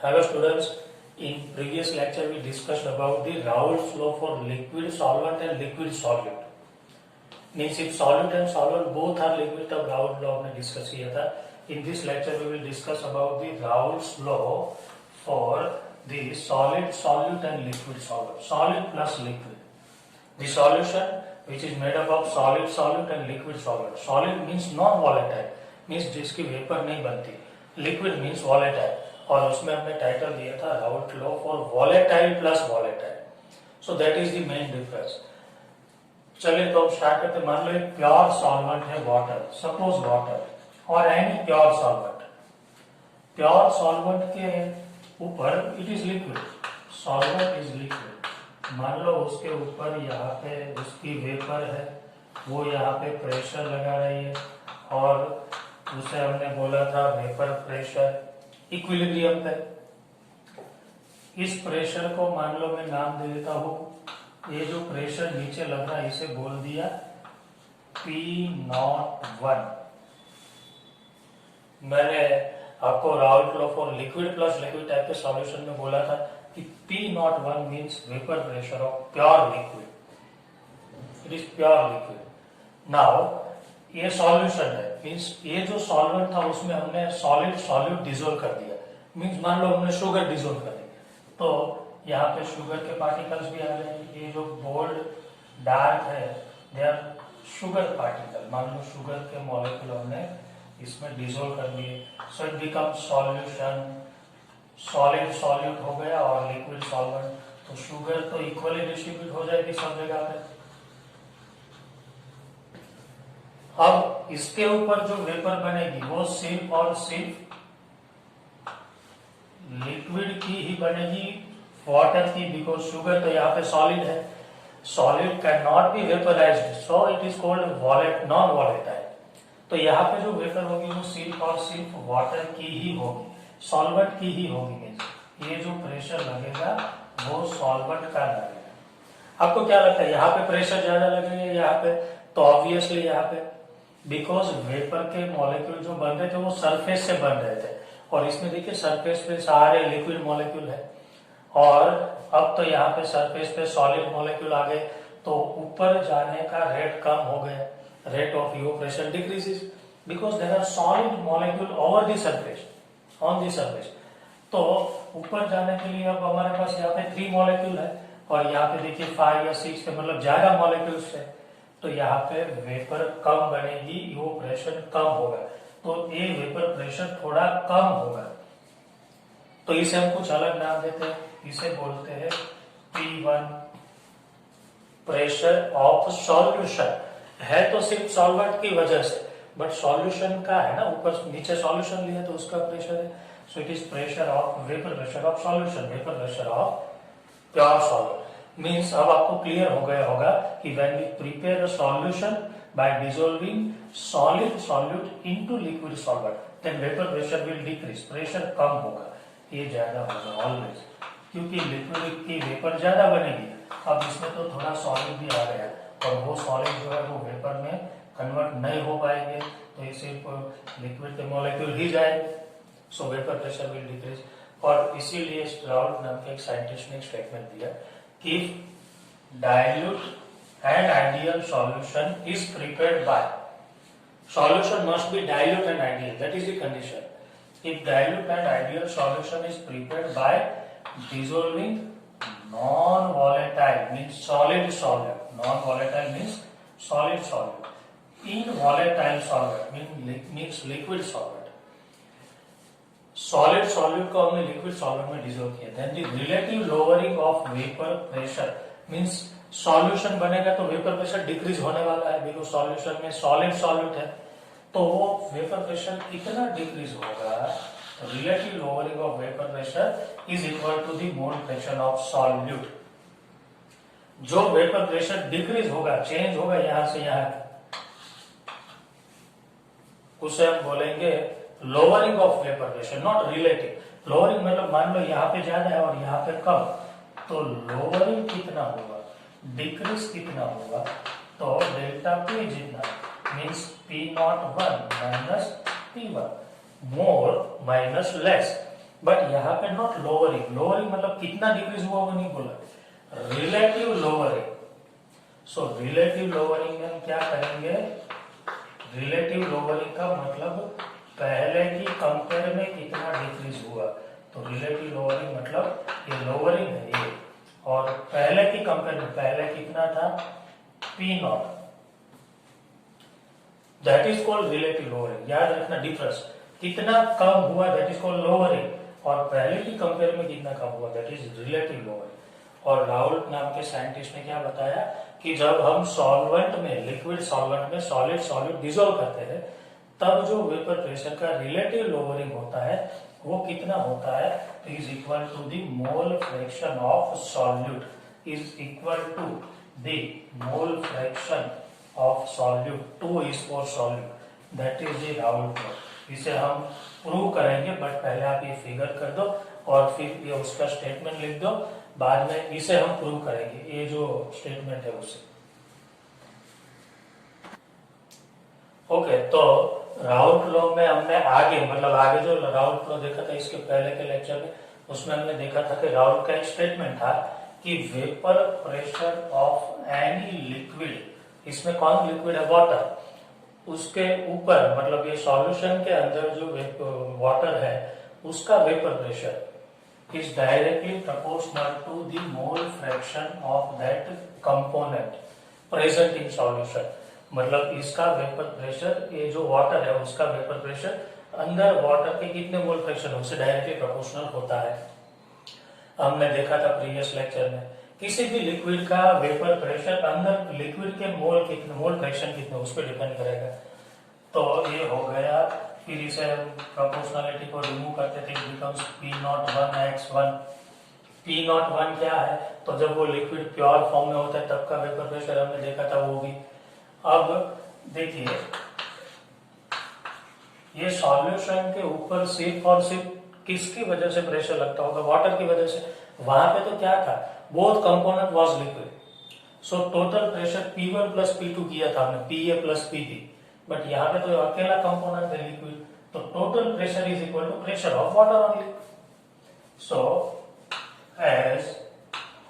Hello students, in previous lecture we discussed about the Raoult's law for liquid solvent and liquid solute. Means if solute and solvent both are liquid तब Raoult law हमने discuss किया था. In this lecture we will discuss about the Raoult's law for the solid solute and liquid solvent. Solid plus liquid. The solution which is made up of solid solute and liquid solvent. Solid means non-volatile, means जिसकी vapour नहीं बनती. Liquid means volatile. और उसमें हमने title दिया था Raoult law for volatile plus volatile. So that is the main difference. चलिए तो हम स्टार्ट करते. मान लो एक प्योर सॉल्वेंट है वाटर, सपोज वाटर और any pure solvent. Pure solvent के ऊपर it is liquid, solvent is liquid. मान लो उसके ऊपर यहाँ पे उसकी वेपर है, वो यहाँ पे प्रेशर लगा रही है और उसे हमने बोला था वेपर प्रेशर इक्विलिब्रियम पे. इस प्रेशर को मान लो मैं नाम दे देता हूं, ये जो प्रेशर नीचे लग रहा है इसे बोल दिया P01. मैंने आपको Raoult law for liquid plus liquid type के सॉल्यूशन में बोला था कि P01 means vapour pressure of pure liquid. It is pure liquid. Now ये सॉल्यूशन है, मींस ये जो सॉल्वेंट था उसमें हमने सॉलिड सॉल्यूट डिसोल्व कर दिया. मींस मान लो हमने शुगर डिसोल्व कर दी तो यहाँ पे शुगर के पार्टिकल्स भी आ जाएंगे. ये जो बोल्ड डार्क है दे आर शुगर पार्टिकल. मान लो शुगर के मॉलिक्यूल हमने इसमें डिसोल्व कर दिए. So it become solution. Solid solute हो गया और लिक्विड सॉल्वेंट. तो शुगर तो इक्वली डिस्ट्रीब्यूट हो जाएगी सब जगह पे. अब इसके ऊपर जो वेपर बनेगी वो सिर्फ और सिर्फ लिक्विड की ही बनेगी, वाटर की, बिकॉज शुगर तो यहाँ पे सॉलिड है. Solid can not be vaporised, so it is called non volatile. तो यहाँ पे जो वेपर होगी वो सिर्फ और सिर्फ वाटर की ही होगी, सॉल्वेंट की ही होगी. ये जो प्रेशर लगेगा वो सॉल्वेंट का लगेगा. आपको क्या लगता है यहाँ पे प्रेशर ज्यादा लगेगा यहाँ पे? तो ऑब्वियसली यहाँ पे, बिकॉज वेपर के मॉलिक्यूल जो बन रहे थे वो सरफेस से बन रहे थे और इसमें देखिए सरफेस पे सारे लिक्विड मॉलिक्यूल है और अब तो यहाँ पे सरफेस पे सॉलिड मॉलिक्यूल आ गए तो ऊपर जाने का रेट कम हो गया. Rate of evaporation decreases because there are solid molecule over the surface, on the surface. तो ऊपर जाने के लिए अब हमारे पास यहाँ पे 3 मॉलिक्यूल है और यहाँ पे देखिए 5 या 6 पे मतलब ज्यादा मॉलिक्यूल्स है. तो यहाँ पे वेपर कम बनेगी, इवोपोरेशन कम होगा. तो ये वेपर प्रेशर थोड़ा कम होगा. तो इसे हम कुछ अलग नाम देते हैं. इसे बोलते हैं P1 प्रेशर ऑफ सॉल्यूशन. है तो सिर्फ सॉल्वेंट की वजह से, बट सॉल्यूशन का है ना, ऊपर नीचे सॉल्यूशन लिया तो उसका प्रेशर है. So it is pressure of vapour pressure of solution, vapour pressure of pure solvent. Means अब आपको क्लियर हो गया होगा कि when we prepare a solution by dissolving solid solute into liquid solvent then vapour pressure will decrease. Pressure कम होगा, ये ज्यादा होगा ऑलवेज, क्योंकि लिक्विड की वेपर ज्यादा बनेगी. अब इसमें तो थोड़ा सॉलिड भी आ गया और वो सॉलिड जो है वो वेपर में कन्वर्ट नहीं हो पाएंगे तो ये सिर्फ लिक्विड के मॉलिक्यूल ही जाएंगे. सो वेपर प्रेशर विल डिक्रीज. और इसीलिए राउल्ट नाम के एक साइंटिस्ट ने स्टेटमेंट दिया if dilute and ideal solution is prepared by, solution must be dilute and ideal, that is the condition. If dilute and ideal solution is prepared by dissolving non-volatile means solid solvent, non-volatile means solid solvent in volatile solvent means liquid solvent. Solid solute को हमने liquid solvent में dissolve किया. Then the relative lowering of vapour pressure means solution बनेगा तो vapour pressure decrease होने वाला है because solution में सॉलिड सॉल्यूट है. तो वो वेपर प्रेशर कितना डिक्रीज होगा? Relative lowering of vapour pressure is equal to the mole fraction of solute. जो वेपर प्रेशर डिक्रीज होगा, चेंज होगा यहां से यहां, उसे हम बोलेंगे lowering of vapour pressure, not relative. Lowering मतलब मान लो यहाँ पे ज्यादा है और यहाँ पे कम, तो लोअरिंग कितना होगा, डिक्रीज कितना होगा? तो डेल्टा P जितना means P01 minus P1. more minus less. But यहाँ पे नॉट लोअरिंग, लोअरिंग मतलब कितना डिक्रीज हुआ वो नहीं बोला, relative lowering. So relative lowering में हम क्या करेंगे, रिलेटिव लोअरिंग का मतलब पहले की कंपेयर में कितना डिक्रीज हुआ, तो रिलेटिव लोअरिंग मतलब ये लोअरिंग है ये, और पहले की कंपेयर में पहले कितना था P not, that is called relative lowering. याद रखना डिफरेंस, कितना कम हुआ दैट इज कॉल्ड लोअरिंग, और पहले की कंपेयर में कितना कम हुआ दैट इज रिलेटिव लोअरिंग। और राहुल नाम के साइंटिस्ट ने क्या बताया कि जब हम सॉल्वेंट में, लिक्विड सॉल्वेंट में सॉलिड सॉल्यूट डिसॉल्व करते हैं तब जो वेपर प्रेशर का रिलेटिव लोअरिंग होता है वो कितना होता है, is equal to the mole fraction of solute, is equal to the mole fraction of solute, 2 is for solute, that is the Raoult law. इसे हम प्रूव करेंगे, बट पहले आप ये फिगर कर दो और फिर ये उसका स्टेटमेंट लिख दो, बाद में इसे हम प्रूव करेंगे, ये जो स्टेटमेंट है उसे। ओके, तो राउल्ट लॉ में हमने आगे मतलब आगे जो राउल्ट लॉ देखा था इसके पहले के लेक्चर में, उसमें हमने देखा था कि राउल्ट का एक स्टेटमेंट था कि vapour pressure of any liquid, इसमें कौन लिक्विड है, वाटर, उसके ऊपर मतलब ये सॉल्यूशन के अंदर जो वाटर है उसका vapour pressure is directly proportional to the mole fraction of that component present in solution. मतलब इसका वेपर प्रेशर, ये जो वाटर है उसका वेपर प्रेशर अंदर वाटर के कितने मोल फ्रैक्शन है उससे डायरेक्टली प्रोपोर्शनल होता है। हमने देखा था प्रीवियस लेक्चर में, किसी भी लिक्विड का वेपर प्रेशर अंदर लिक्विड के मोल कितने, मोल फ्रैक्शन कितने उस पर डिपेंड करेगा। तो ये हो गया, फिर इसे प्रोपोर्शनलिटी को रिमूव करते थे, इट बिकम्स P01x1। P01 क्या है, तो जब वो लिक्विड प्योर फॉर्म में होता है तब का वेपर प्रेशर हमने देखा था वो भी। अब देखिए ये सॉल्यूशन के ऊपर सिर्फ और सिर्फ किसकी वजह से प्रेशर लगता होगा, वाटर की वजह से। वहां पे तो क्या था, both component was liquid, so total pressure P1 plus P2 किया था हमने, PA प्लस PP, बट यहाँ पे तो अकेला कंपोनेंट है लिक्विड, तो total pressure is equal to pressure of water only. So as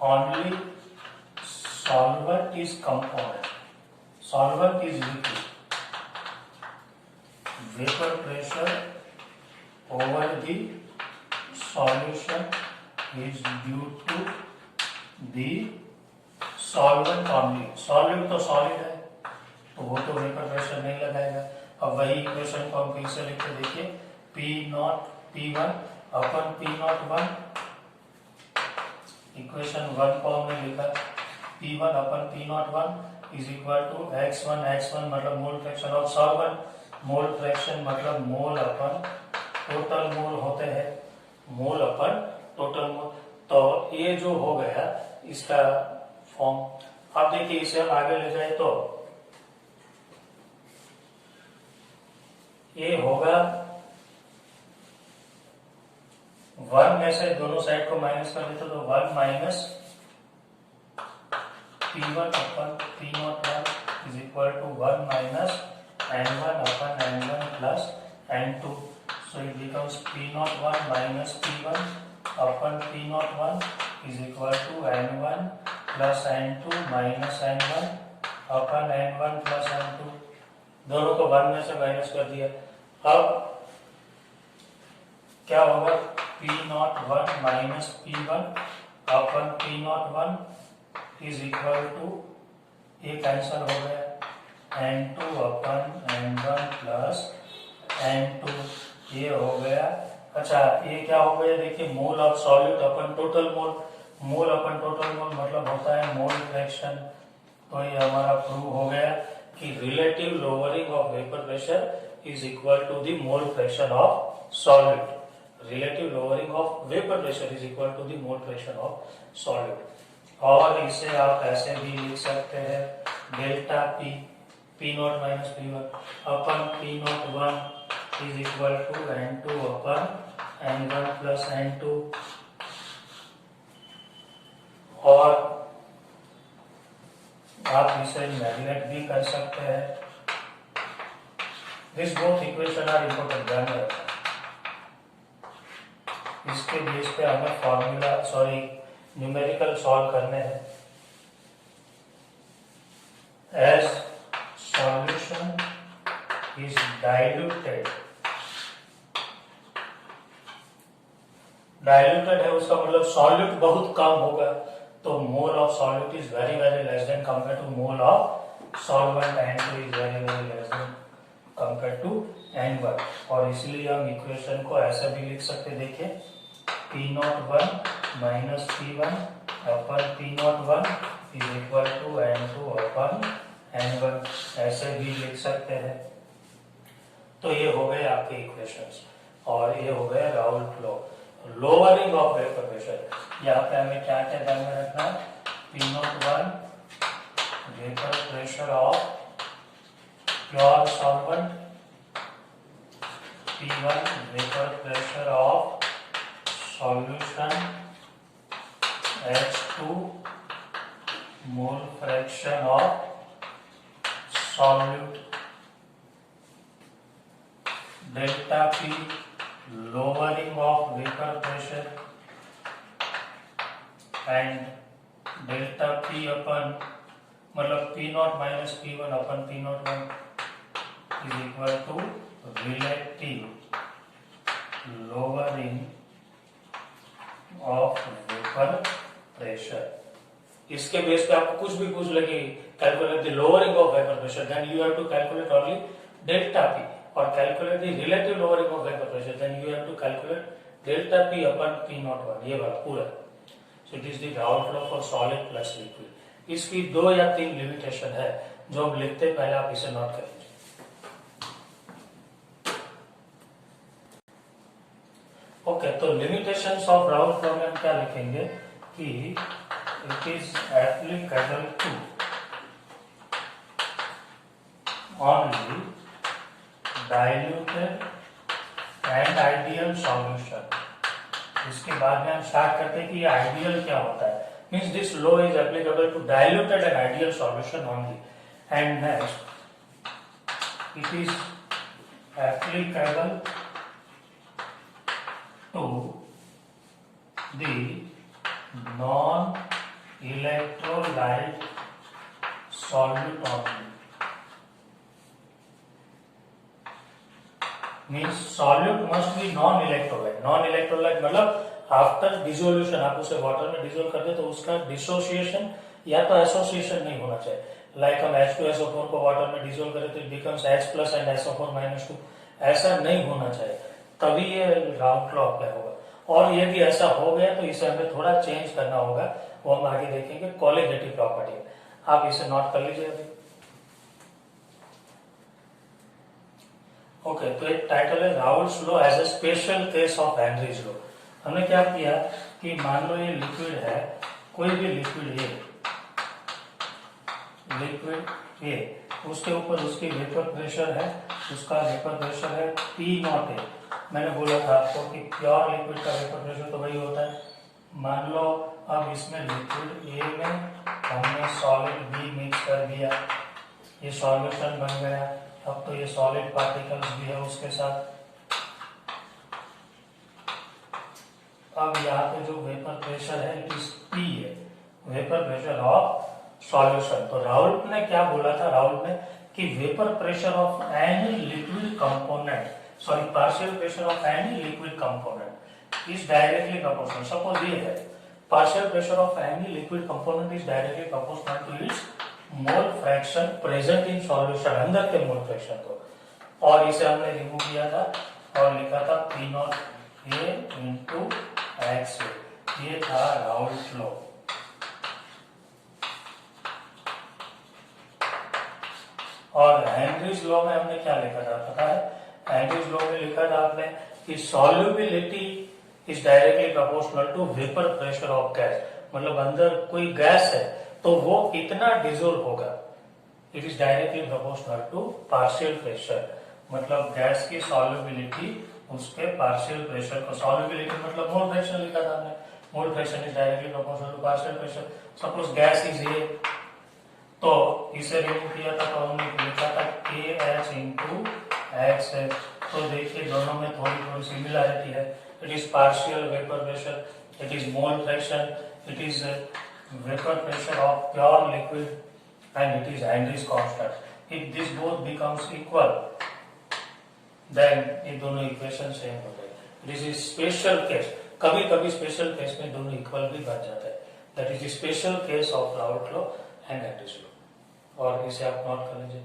only solvent is component, solvent is liquid, vapor pressure over the solution is due to the solvent only। solute तो solid है तो वो तो vapour pressure नहीं लगाएगा। अब वही equation को हम फिर से लिखते देखिए, P0 P1 upon P01, equation 1 को हमने लिखा P1 upon P01 is equal to x1, x1 मतलब mole fraction of solvent, mole fraction मतलब मोल अपन टोटल मोल होते हैं, मोल अपन टोटल मोल। तो ये जो हो गया इसका फॉर्म। अब देखिए इसे हम आगे ले जाए तो ये होगा 1 में से दोनों साइड को माइनस कर देते तो 1 minus P1 upon P01 is equal to 1 minus N1 upon N1 plus N2। So it becomes P01 minus P1 upon P01 is equal to N1 plus N2 minus N1 upon N1 plus N2। दोनों को 1 में से minus कर दिया। अब क्या होगा, P01 minus P1 upon P01 is equal to, ये कैंसल हो गया, N2 upon N1 plus N2, ये हो गया। अच्छा ये क्या हो गया, देखिए मोल of solute upon total mole, mole upon total mole मतलब होता है मोल फ्रैक्शन। तो ये हमारा प्रूव हो गया कि relative lowering of vapour pressure is equal to the mole fraction of solute. Relative lowering of vapour pressure is equal to the mole fraction of solute. और इसे आप ऐसे भी लिख सकते हैं, delta P P0 minus P1 upon P01 is equal to N2 upon N1 plus N2। और आप इसे नेगलेक्ट भी कर सकते हैं। This both equation are important, ध्यान रखना। इसके बेस पे हमें फॉर्मूला न्यूमेरिकल सॉल्व करने हैं। एज सॉल्यूशन इज डाइल्यूटेड है उसका मतलब सॉल्यूट बहुत कम होगा, तो mole of solute is very very less than compare to mole of solvent, N2 is very very less than compare to N1। और इसलिए हम इक्वेशन को ऐसे भी लिख सकते, देखिए P01 minus P1 upon P01 is equal to N2 upon N1, ऐसे भी लिख सकते हैं। तो ये हो गए आपके इक्वेशंस और ये हो गए Raoult law. Lowering of vapour pressure, यहाँ पे हमें क्या क्या ध्यान में रखना है, P01 vapour pressure of pure solvent, P1 vapour pressure of solution, H2 mole fraction of solute, delta P lowering of vapor pressure and delta P अपन मतलब P0 minus P1 upon P01 is equal to relative lowering of vapor pressure। इसके base पे आपको कुछ भी पूछ लगे, calculate the lowering of vapor pressure, then you have to calculate only delta P, or calculate the relative lowering of vapor pressure, then you have to calculate delta P upon P01, ये वाला पूरा। So it is the Raoult law for solid plus liquid। इसकी 2 या 3 limitation है जो हम लिखते हैं, पहले आप इसे नोट कर लीजिए। ओके, तो लिमिटेशंस ऑफ राउल्ट लॉ में हम क्या लिखेंगे कि it is applicable to only diluted and ideal solution. इसके बाद में हम स्टार्ट करते हैं कि ये आइडियल क्या होता है, means this law is applicable to diluted and ideal solution only, and next it is applicable to the non electrolyte solute only. Means solute must be non electrolyte. Non electrolyte मतलब after dissolution आप उसे water में dissolve कर दे तो उसका dissociation या तो association नहीं होना चाहिए। लाइक हम H2SO4 को वाटर में डिसोल्व करें तो it becomes H plus and SO4-2, ऐसा नहीं होना चाहिए, तभी ये राउल्ट लॉ अप्लाई होगा। और यदि ऐसा हो गया तो इसे हमें थोड़ा चेंज करना होगा, वो हम आगे देखेंगे कोलिगेटिव प्रॉपर्टी। आप इसे नोट कर लीजिए अभी। ओके, तो एक टाइटल है Raoult's law as a special case of Henry's law. हमने क्या किया कि मान लो ये लिक्विड है, कोई भी लिक्विड ये उसके ऊपर उसकी वेपर प्रेशर है, उसका वेपर प्रेशर है P0 है। मैंने बोला था आपको कि प्योर लिक्विड का वेपर प्रेशर तो वही होता है। मान लो अब इसमें लिक्विड A में हमने सॉलिड B मिक्स कर दिया, ये सॉल्यूशन बन गया। अब तो ये सॉलिड पार्टिकल्स भी है उसके साथ। अब यहाँ पे जो वेपर प्रेशर है इट इज P है, वेपर प्रेशर ऑफ सॉल्यूशन। तो राउल्ट ने क्या बोला था, राउल्ट ने कि vapour pressure of any liquid component, partial pressure of any liquid component is directly proportional. Suppose ये है partial pressure of any liquid component is directly proportional to its mole fraction present in solution, अंदर के mole fraction को। और इसे हमने remove किया था और लिखा था P0A into XA। ये था राउल्ट लॉ। और हेनरीज लॉ में हमने क्या लिखा था पता है? हेनरीज लॉ में लिखा था आपने कि solubility is directly proportional to vapour pressure of gas. मतलब अंदर कोई गैस है तो वो कितना डिसोल्व होगा, it is directly proportional to partial pressure. मतलब गैस की सॉल्युबिलिटी उसके पार्शियल प्रेशर को, सॉल्युबिलिटी मतलब मोल फ्रैक्शन लिखा था हमने, mole fraction is directly proportional to partial pressure. Suppose gas is A, तो इसे रिमूव किया था तो हमने लिखा था KH into XH। तो देखिए दोनों में थोड़ी थोड़ी सिमिलैरिटी है. It is partial vapour pressure, it is mole fraction, it is vapour pressure of pure liquid and it is Henry's constant. If this both becomes equal, then ये दोनों equation same हो गए. This is special case. कभी कभी special case में दोनों equal भी बन जाता है. That is special case of Raoult law and Henry's law. और इसे आप नोट कर लीजिए.